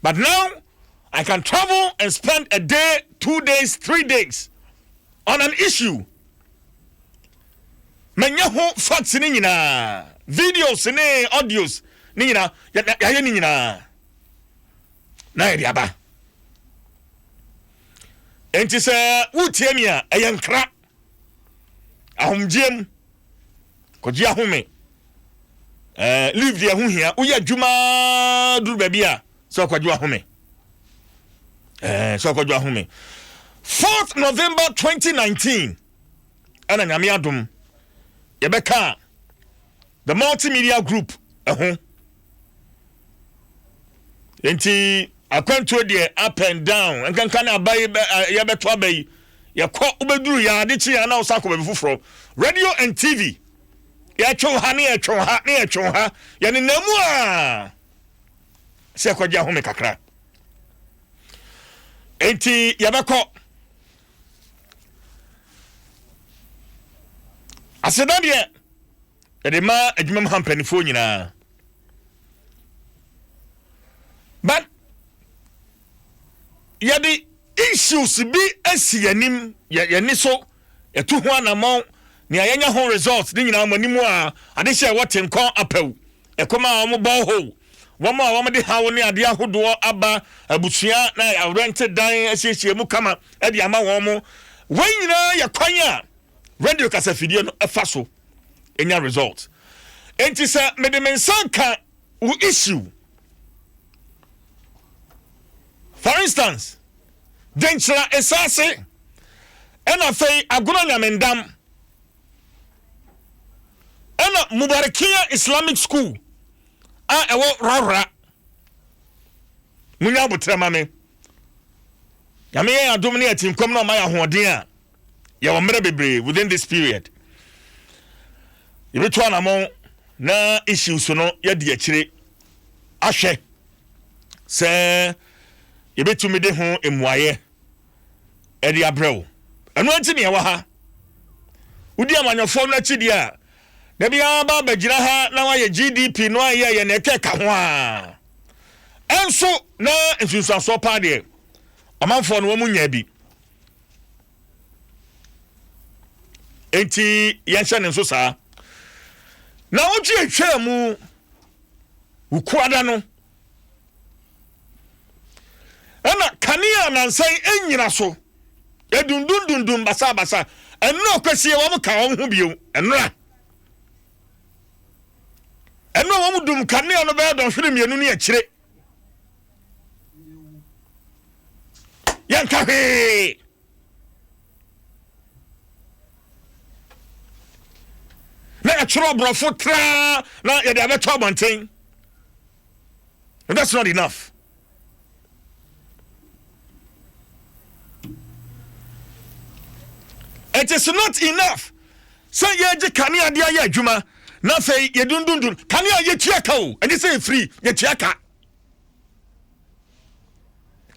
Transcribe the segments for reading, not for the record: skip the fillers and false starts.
But now, I can travel and spend a day, 2 days, 3 days on an issue. Menya ho facts ni nyina, videos ni audios ni nyina, ya ni nyina. Na ya ba. Enti se wutie mi a eyankra. Ahomjem. Koji ahome. Live there hu hia, uya djuma duru ba bia, so kwaji ahome. So kwaji ahome. 4th November 2019. Ana nyame adom. Yebeka the multimedia group enti akwanto de up and down enkanka na abai yebeto abai yakọ ubeduru ya adechi ya na usako be fufuro radio and TV ya chonha ya ni namu a se kwaja home kakra enti yebeko aseda de edema adwuma hampanifo nyina but yadi issues bi asianim yani so etu ho anamon ni ayanya ho results ni nyina amanimu a ade hye wotenkon apaw ekoma omo boho woma woma de hawo ni ade ahodo aba abusua na rented dan asiehie mu kama e de ama womo wanyina yakwanya radio kasa video no efaso enya result enti sa medemensanka u issue for instance denchra esase ena fei agona nyamendam ena Mubarakia Islamic School ewo rara munya botrema me yame ya adom ne atimkom na ma ya hoden a ya wamre bebre within this period yebetu anamon na issues no ya di akire ahwe se yebetu me de ho emuaye edi abrɛw eno anti ne wa ha udi amanyofo na chidi a da bia ba bagira ha na wa ye GDP no aye ye na ekeka ho a enso na ensunsuaso pa de amanfo no mu nya bi enti yɛnhyɛ ne nso saa na otu etwa mu ukuada no ana kania nansan enyina so edundundundum basa enno kwasie wo mu ka wo ho bio enra enno wo mu dum kania no be don hwere mienu ne akire yanka he na achro brofo tra na ya de abeto abonten. That's not enough. It is not enough. Say ye je kania dia ya adwuma na fei ye dundundun kania ye tuaka o and you say free ye tuaka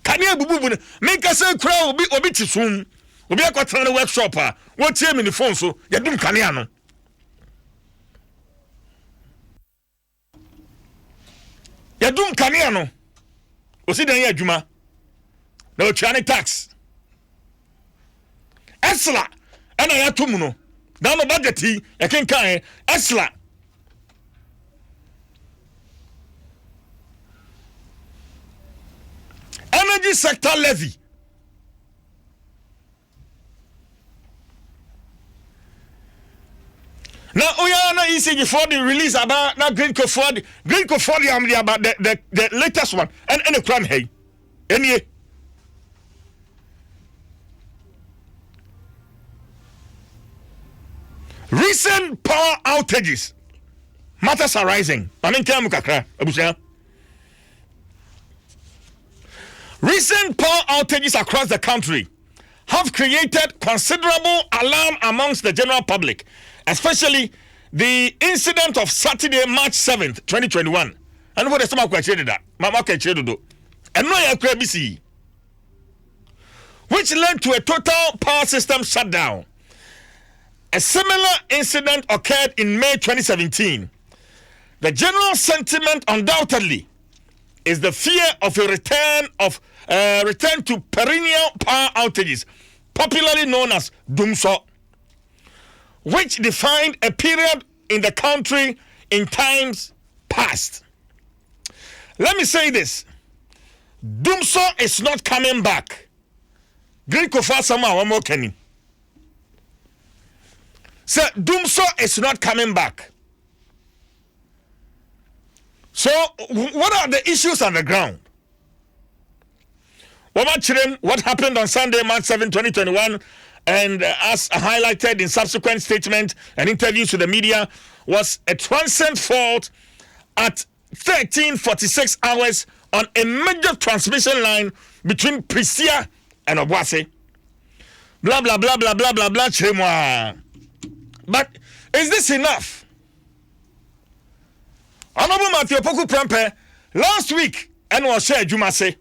kania bububu make say kura obi tisum obi akwatran na workshop a wo tie me ni phone so ye dum kania no ya dum kania no osi dan ya adwuma na o tuane tax esla ana ya tomu no na no budgeti ya kenkan esla energy sector levy now oyana ECG for the release about na green co for the am about the latest one and any crime hey any recent power outages matters are rising. Recent power outages across the country have created considerable alarm amongst the general public, especially the incident of Saturday, March 7th, 2021. And what is Mama which led to a total power system shutdown. A similar incident occurred in May 2017. The general sentiment undoubtedly is the fear of a return to perennial power outages, popularly known as Dumso, which defined a period in the country in times past. Let me say this. Dumso is not coming back. Great Kofa Sama one more Kenny. So Dumso is not coming back. So what are the issues on the ground? What happened on Sunday, March 7, 2021, and as highlighted in subsequent statements and interviews to the media, was a transient fault at 13:46 hours on a major transmission line between Prisia and Obuasi. Blah, blah, blah, blah, blah, blah, blah, chimwa. But is this enough? Honorable Matthew Poku Prempe, last week, and was shared, Jumase.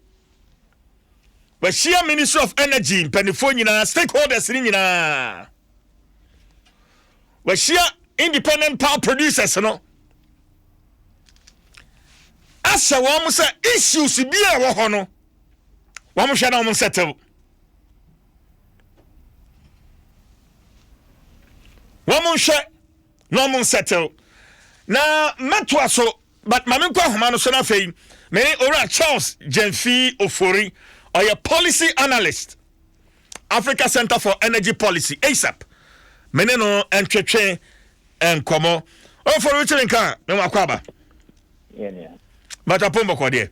But share Ministry of Energy, Penifoniana, stakeholders in Yina. But share independent power producers, no. As a woman say, issues be a wohono. Woman shall not settle. Woman shall not settle. Now, Matwaso, but Mamiko Humano Sonafe, many Ora Charles Jenfi Ofori, or a policy analyst, Africa Center for Energy Policy, ASAP. Meneno and Cheche and Komo. Oh, for Richard and Car, no Makwaba. Yeah. But a Pombo Quadia.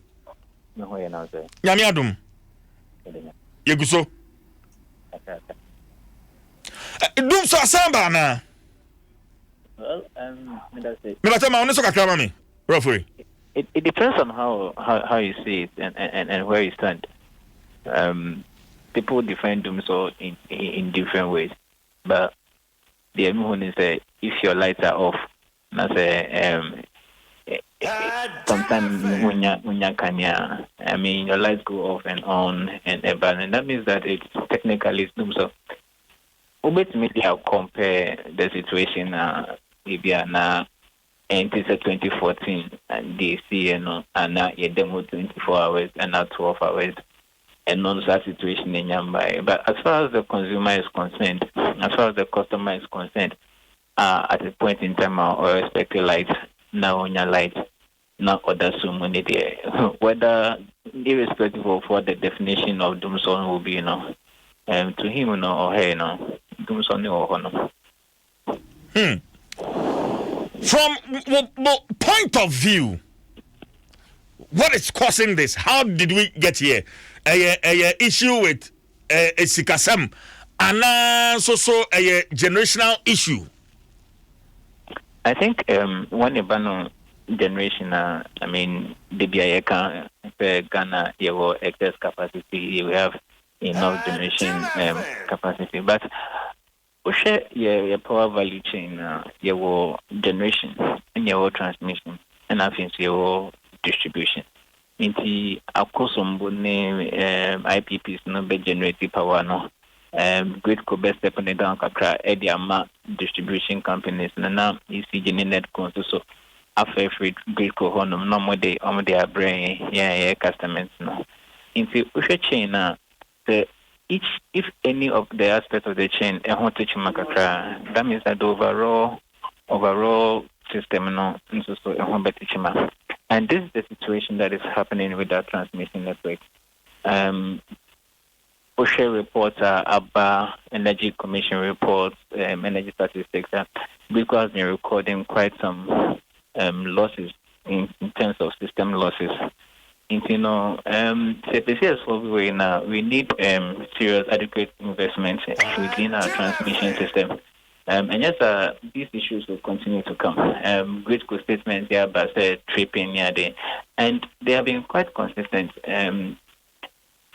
No, I know. Yamiadum. Yeguso. Dum so asamba na. Well, that's it. It depends on how you see it and where you stand. People define Dumso in different ways, but the one is that if your lights are off, that's sometimes when you can, I mean, your lights go off and on and that means that it's technically Dumso. Ultimately, I'll compare the situation maybe now and it's 2014 and they see and now you demo 24 hours and now 12 hours and non such situation in Yambai. But as far as the consumer is concerned, as far as the customer is concerned, at a point in time or respective light, now on your light, not other so money there. Whether irrespective of what the definition of Dumson will be, to him or her, Dumson or no. From point of view, what is causing this? How did we get here? A issue with a sikasam, and also a generational issue. I think one Ibano generation, I mean, the BIA Ghana, you have excess capacity, you have enough generation capacity, but share your power value chain, your generation and your transmission, and I think your distribution. Into a custom IPPs no be generating power no. Great co best step on the down kakra Ediama distribution companies now you see net so after free great co honum no more they their brain customers no. Into ushe chain the each if any of the aspects of the chain that means that the overall system no so and this is the situation that is happening with our transmission network. OSHA reports, ABBA, Energy Commission reports, energy statistics, because has been recording quite some losses in terms of system losses. We need serious, adequate investment within our transmission system. And yes, these issues will continue to come. Great statements here, but tripping here, and they have been quite consistent.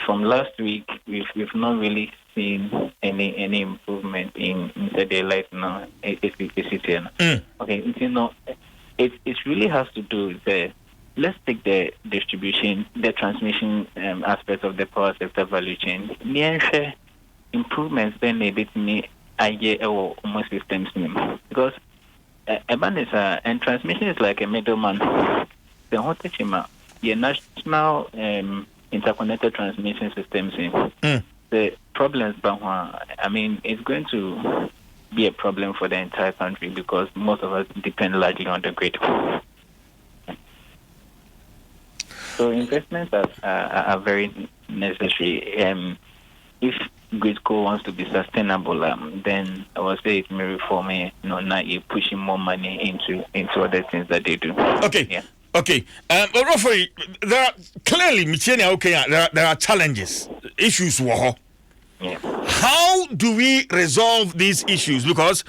From last week, we've not really seen any improvement in the daylight now. Okay, it really has to do with let's take the distribution, the transmission aspect of the power sector value chain. Improvements then a bit me. Almost systems because and transmission is like a middleman. The Hotechima your national interconnected transmission systems the problems, but I mean, it's going to be a problem for the entire country because most of us depend largely on the grid. So investments are very necessary. If Gridco wants to be sustainable, then I would say it may reform. Now you're pushing more money into other things that they do. Okay. Yeah. Okay. Referee, there are clearly, there are challenges, issues. Yeah. How do we resolve these issues? Because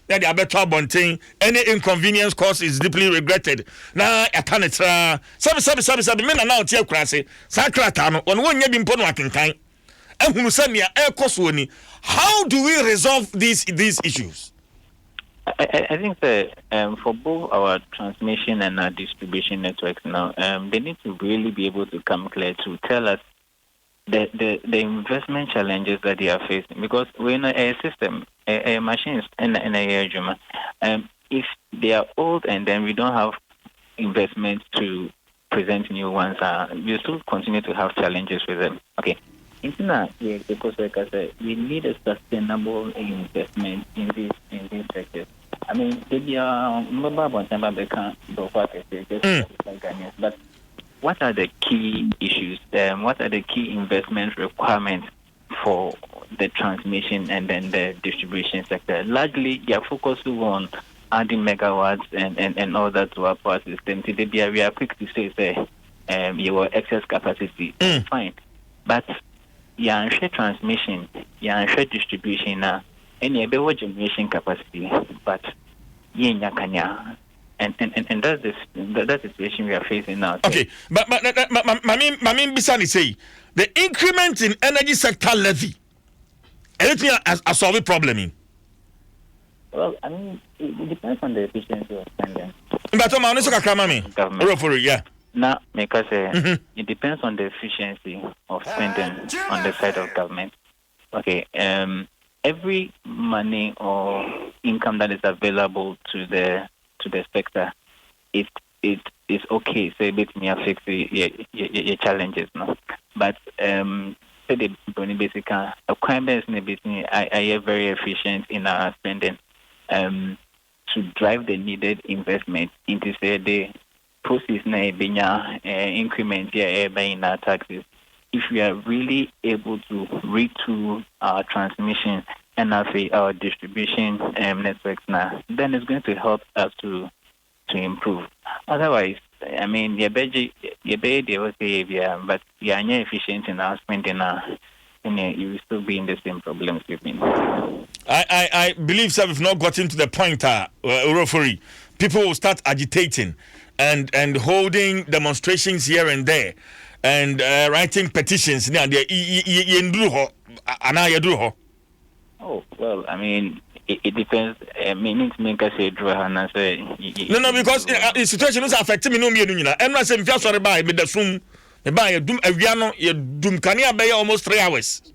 any inconvenience caused is deeply regretted. Now, I can't try. Sabi, men are now tear crassy. Sacratano, on one year been put working time. And who send me air cost. How do we resolve these issues? I think that for both our transmission and our distribution networks now, they need to really be able to come clear to tell us the investment challenges that they are facing, because we're in a system, a machines and a Juma. If they are old and then we don't have investments to present new ones, we still continue to have challenges with them. Okay. Because like I said, we need a sustainable investment in these sectors. I mean, maybe but what are the key issues? What are the key investment requirements for the transmission and then the distribution sector? Largely, they are focusing on adding megawatts and all that to our power system. Today, we are quick to say, your excess capacity, fine. But share transmission, share distribution, any generation capacity, but and that's the situation we are facing now. Okay, but Mamin Bisani say the increment in energy sector levy, anything as solve a problem in. Well, I mean, it depends on the efficiency of spending. But government. Yeah. Now, because it depends on the efficiency of spending on the side of government. Okay, every money or income that is available to the sector, it is okay. Say, let me fix your challenges, no. But say the basic requirements in the business are very efficient in our spending. To drive the needed investment into say the process na increment in our taxes. If we are really able to retool our transmission and our distribution networks now, then it's going to help us to improve. Otherwise, I mean, but you are not efficient in our spending now, and you will still be in the same problems you've been. I believe, sir, we've not gotten to the point, referee. People will start agitating and holding demonstrations here and there and writing petitions. Oh, well, I mean, it depends. I mean, it's make us say draw and say. No, because the situation is affecting me. No, and I say, if you're sorry, buy me the soon. Buy a doom, a piano, you doom can you almost 3 hours.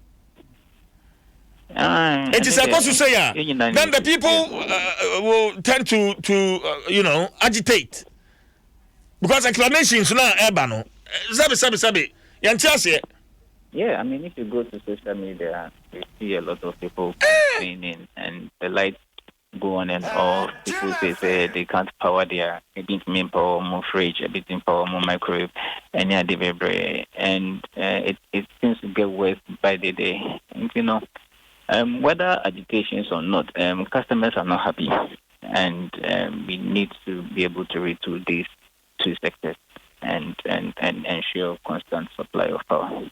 It is supposed to say, then the people will tend to agitate because explanations now, Ebano. Sabi. Yeah, I mean, if you go to social media, you see a lot of people complaining, and the lights go on and off. People say they can't power their main power more fridge, a bit power more microwave, any other delivery, and it seems to get worse by the day. And, whether agitations or not, customers are not happy, and we need to be able to retool these two sectors and ensure constant supply of power.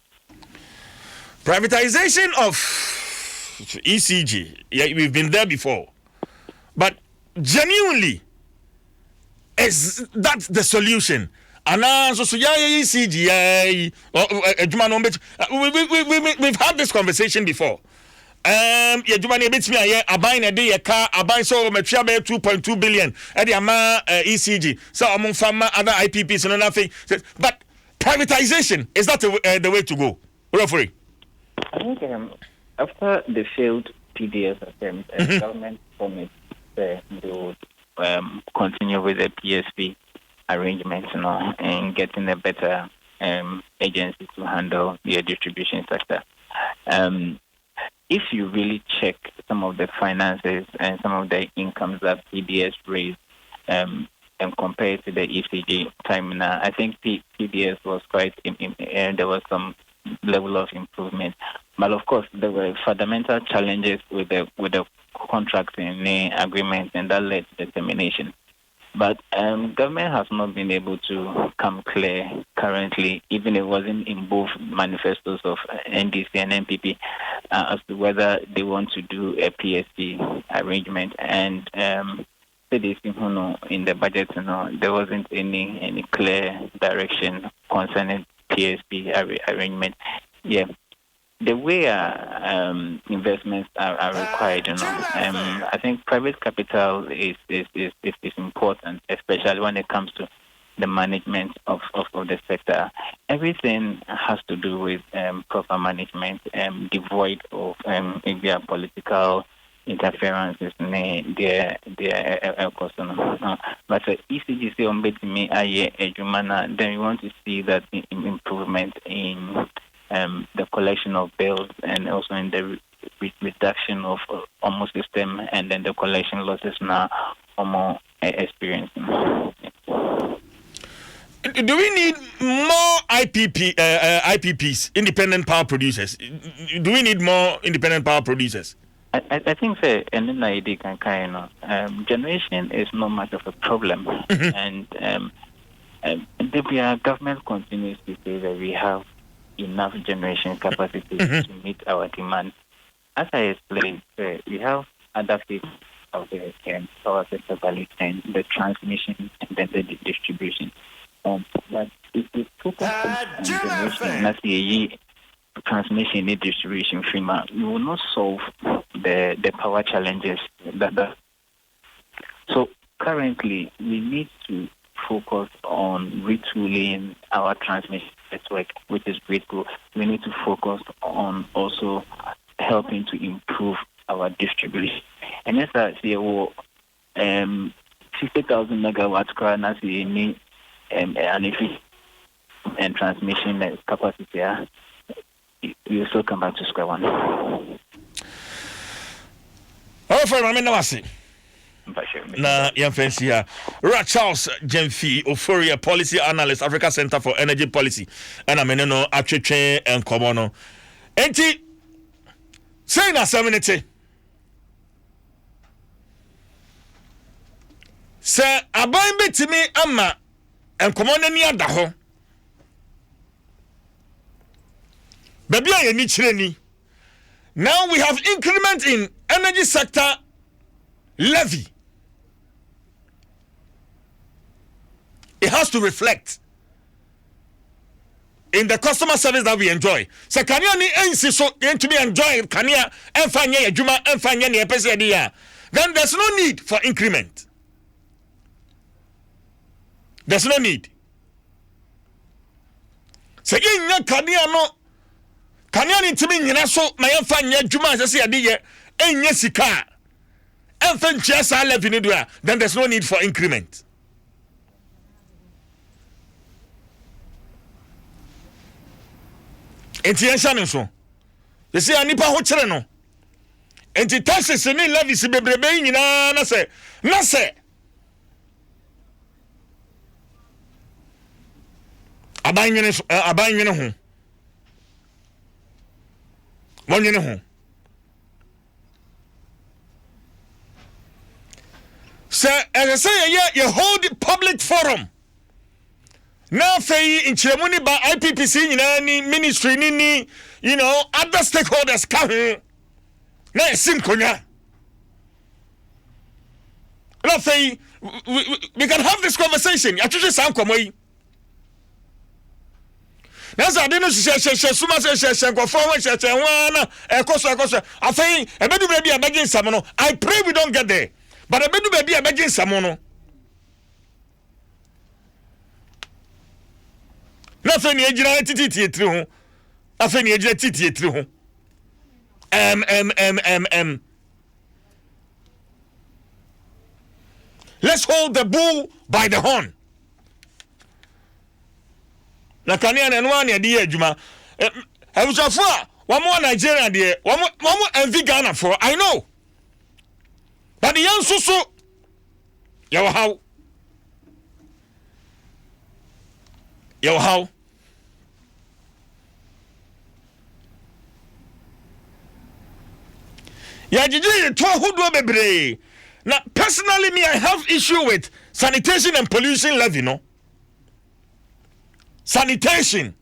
Privatization of ECG, we've been there before, but genuinely, is that the solution? And so ECG, we've had this conversation before. Yejumani bit me a buying a day a car, a buy so metria 2.2 billion at the ama ECG. So among some other IPPs and nothing. But privatization, is that the way to go? Referee. I think after the failed PDS attempt, government promised they would continue with the PSP. arrangements, and getting a better agency to handle the distribution sector. If you really check some of the finances and some of the incomes that PBS raised and compare it to the ECG time now, I think PBS was quite, there was some level of improvement. But of course, there were fundamental challenges with the contracting agreement, and that led to the termination. But government has not been able to come clear currently, even if it wasn't in both manifestos of NDC and NPP, as to whether they want to do a PSP arrangement. And in the budget, there wasn't any clear direction concerning PSP arrangement. Yeah. The way investments are required, I think private capital is important, especially when it comes to the management of the sector. Everything has to do with proper management, devoid of political interferences. But ECGC on betimi aye ejumana, then you want to see that improvement in the collection of bills, and also in the reduction of almost system, and then the collection losses now almost experiencing. Do we need more IPPs, independent power producers? Do we need more independent power producers? I think so. And then I can generation is not much of a problem, and the government continues to say that we have enough generation capacity to meet our demand. As I explained, we have other phases of the power sector value chain, the transmission and then the distribution. But if we focus on generation, that's the transmission and distribution framework, we will not solve the power challenges. So currently, we need to focus on retooling our transmission network, which is great. We need to focus on also helping to improve our distribution. And yes, I see 60,000 megawatts current and transmission capacity. You also come back to square one. Oh, for a minute, na yɛmfɛnsi ha Charles Jemfi Ophoria, policy analyst, Africa Center for Energy Policy, ɛna mene no atwetwe nkɔmɔ no enti sei na seminity sɛ aban betimi ama nkɔmɔ n'ani ada hɔ baby a yɛni kyerɛ ni. Now we have increment in energy sector levy. It has to reflect in the customer service that we enjoy. So can you to be enjoy kania enfanye adwuma enfanye ne epese dia, then there's no need for increment. There's no need. So nya kania no kania ni timi nyina so na enfanye adwuma sese ade ye enye sika enfanye sa levy ni do, then there's no need for increment. Enti yɛnhyɛ so yɛsɛ anipa ho kyerɛ no enti taxes ne levies bebrebe nyinaa na sɛ abanyene ho wɔnyene ho sɛ ɛsɛ yɛ hold public forum. Now, in Chiremuni by IPPC, ni ministry, ni other stakeholders come. Now, Simkonya. Now, we can have this conversation. I just sound come away. Now, I didn't say, I pray we don't get there. But I bet you begging someone. Nothing ni ejina titi etri ho afeni ejina titi etri ho let's hold the bull by the horn na kanea na no ane de adwuma abusafo a wamo Nigeria de wamo envy Ghana for I know but the young so yaw how ya jiji to hodo bebre na personally me I have issue with sanitation and pollution levy no sanitation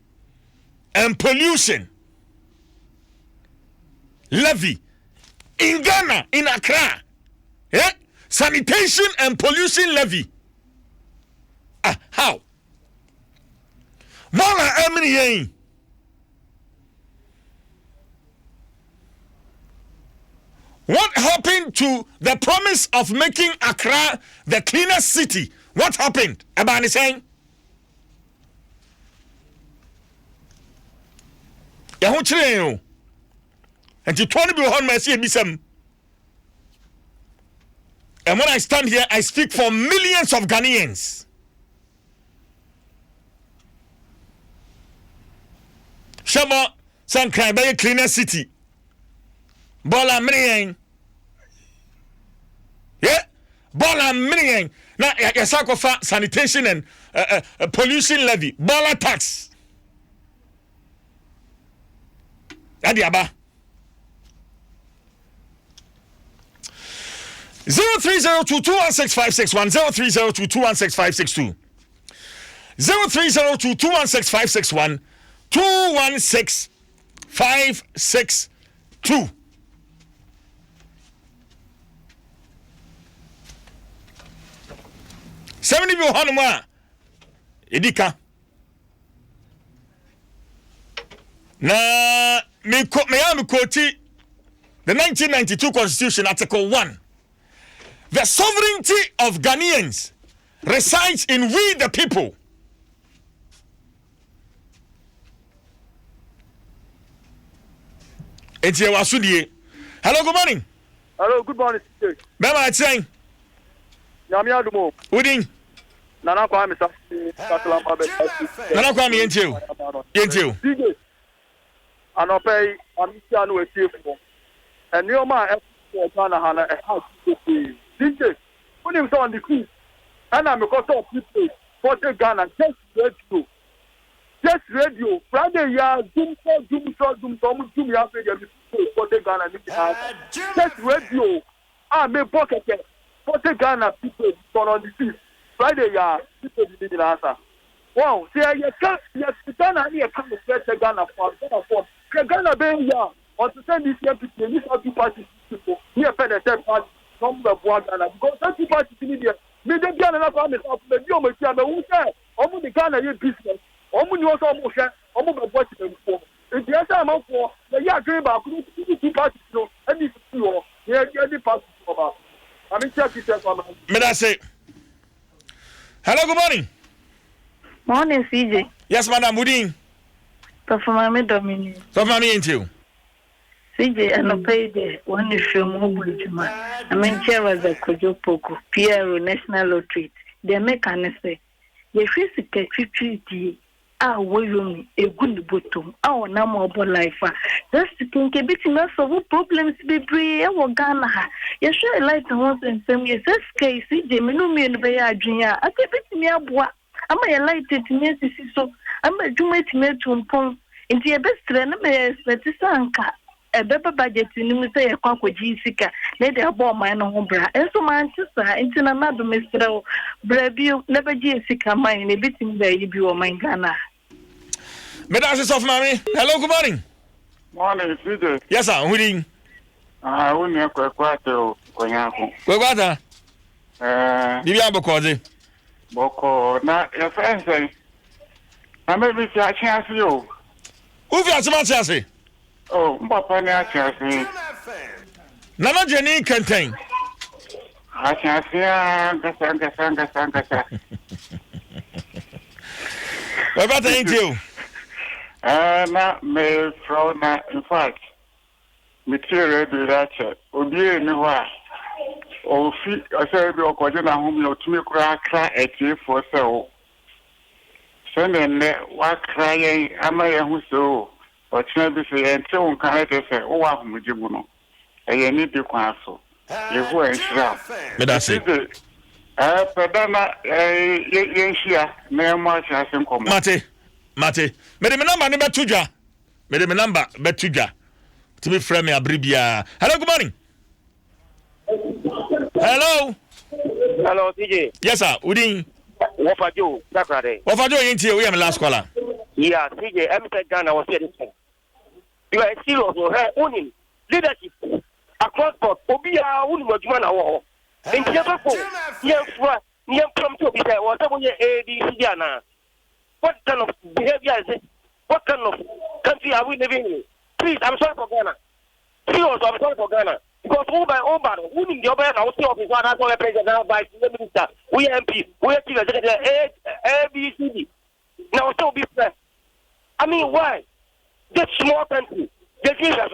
and pollution levy in Ghana in Accra sanitation and pollution levy how Mala Emily what happened to the promise of making Accra the cleanest city? What happened? Abani saying Yahu chire and you 20 be on my bisam. And when I stand here, I speak for millions of Ghanaians. Shama Sankrai by a cleaner city. Bola Mriang. Yeah? Bola Mriang. Now, Yasakofa sanitation and pollution levy. Bola tax. Adiaba. 0302216561 0302216562 0302216561 216562 70 bi honoma edika na me am quote the 1992 constitution article 1. The sovereignty of Ghanaians resides in we the people. It's your Wasudie. Hello, good morning. Hello, good morning. Mama, it's saying. Yamia Dumo. Udin. Nana Kwame Nana Kwame into you. DJ. Anope, Amicia no escape. And Neoma Ghana Hana a house to DJ. Put him on the crew. And I'm a cost of people for Ghana. Just radio. Friday, ya Zoom, ya for Ghana. Just radio. I may pocket for Ghana people on the sea. Friday, ya people didn't answer. Wow, see, you can't, Ghana, you can't get Ghana for Ghana, being ya. Or to send this year to these are two parties people. Here, for the third party, some of Ghana. Because two parties in India. Me the Ghana promise of the Yomo Tiama who said, Omu the Ghana business. Omu you also motion, Omu the watch them for. If the answer amount for the year dream about two parties, no, and this is true. Here, the party about. I mean, check it out. May I say, hello, good morning. Morning, CJ. Yes, Madam Wooding. Perform my Dominion. Perform me into you. CJ, and I paid the one issue mobile to my. I mean, chair was a Kojo Poko, Pierre National Lottery. They make an essay. The physical 50 ah, way a good bottom. Our number of life. Just to think a bit enough of problems be brave or Ghana. You sure like the ones and some years. This case, CJ, Minumi and Baya Junior. I keep it near bois. Am I lighted to me? So I'm a doomate to impose into a best friend. I expect Sanka. A better budget in the say a conquer Jessica, let their ball mine on bra. And so my sister into another Mr. Brabio, never Jessica mine a bit in there you be or my Ghana. Medasis of Mammy. Hello, good morning. Morning, CJ. Yes, sir. Wooding. I wouldn't have quite to Koyako. Well, what? Diablo Cody. Boko, not your friend say. I may be a chance for you. Who feels so much as Oh, Papa, chance. Nana Jenny contain. I can't see What about the you? Not me from that, in fact. Material do that. Obi anywhere. Oh, I said, you're going to home, you're to me crack at you for so. Send in what crying, am I who so? Or Chinabi say, and so on Canada say, oh, I'm with you. I need to cancel. You go and shop. But that's it. Padana, Yenshia, no much as in common. Mate. Mede me number ne betuja. Mede me number betuja. To be frame me abribia. Hello, good morning. Hello. Hello, DJ. Yes, sir. Udin. Wafajo, Sakrade. Wafajo yinti we am last caller. Yeah, DJ, I'm Ghana was here this time. You are serious or her owning leadership across board. Obia Unimajumana war. In Japan, near from to be there, whatever your ADC. What kind of behavior is it? What kind of country are we living in? Please, I'm sorry for Ghana. Serious, I'm sorry for Ghana. Because winning the other now, see office, one has all the president, vice minister, we MP, we are chief executive, ABCD. Now, still be fair. I mean, why? This small country, they give us.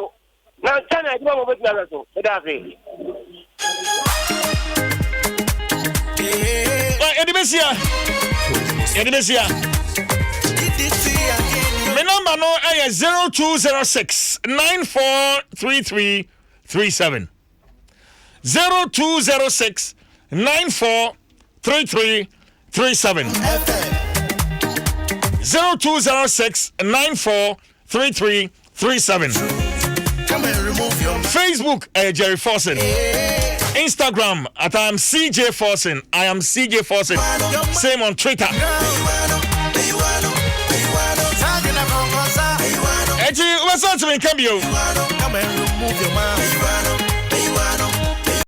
Now, China is not over there, so that's it. Edimesia. My number no is 0206 943337. 0206 943337. 0206 943337. Facebook, Jerry Forsen. Instagram, at I am CJ Forsen. I am CJ Forsen. Same on Twitter. What's up to me, Cambio?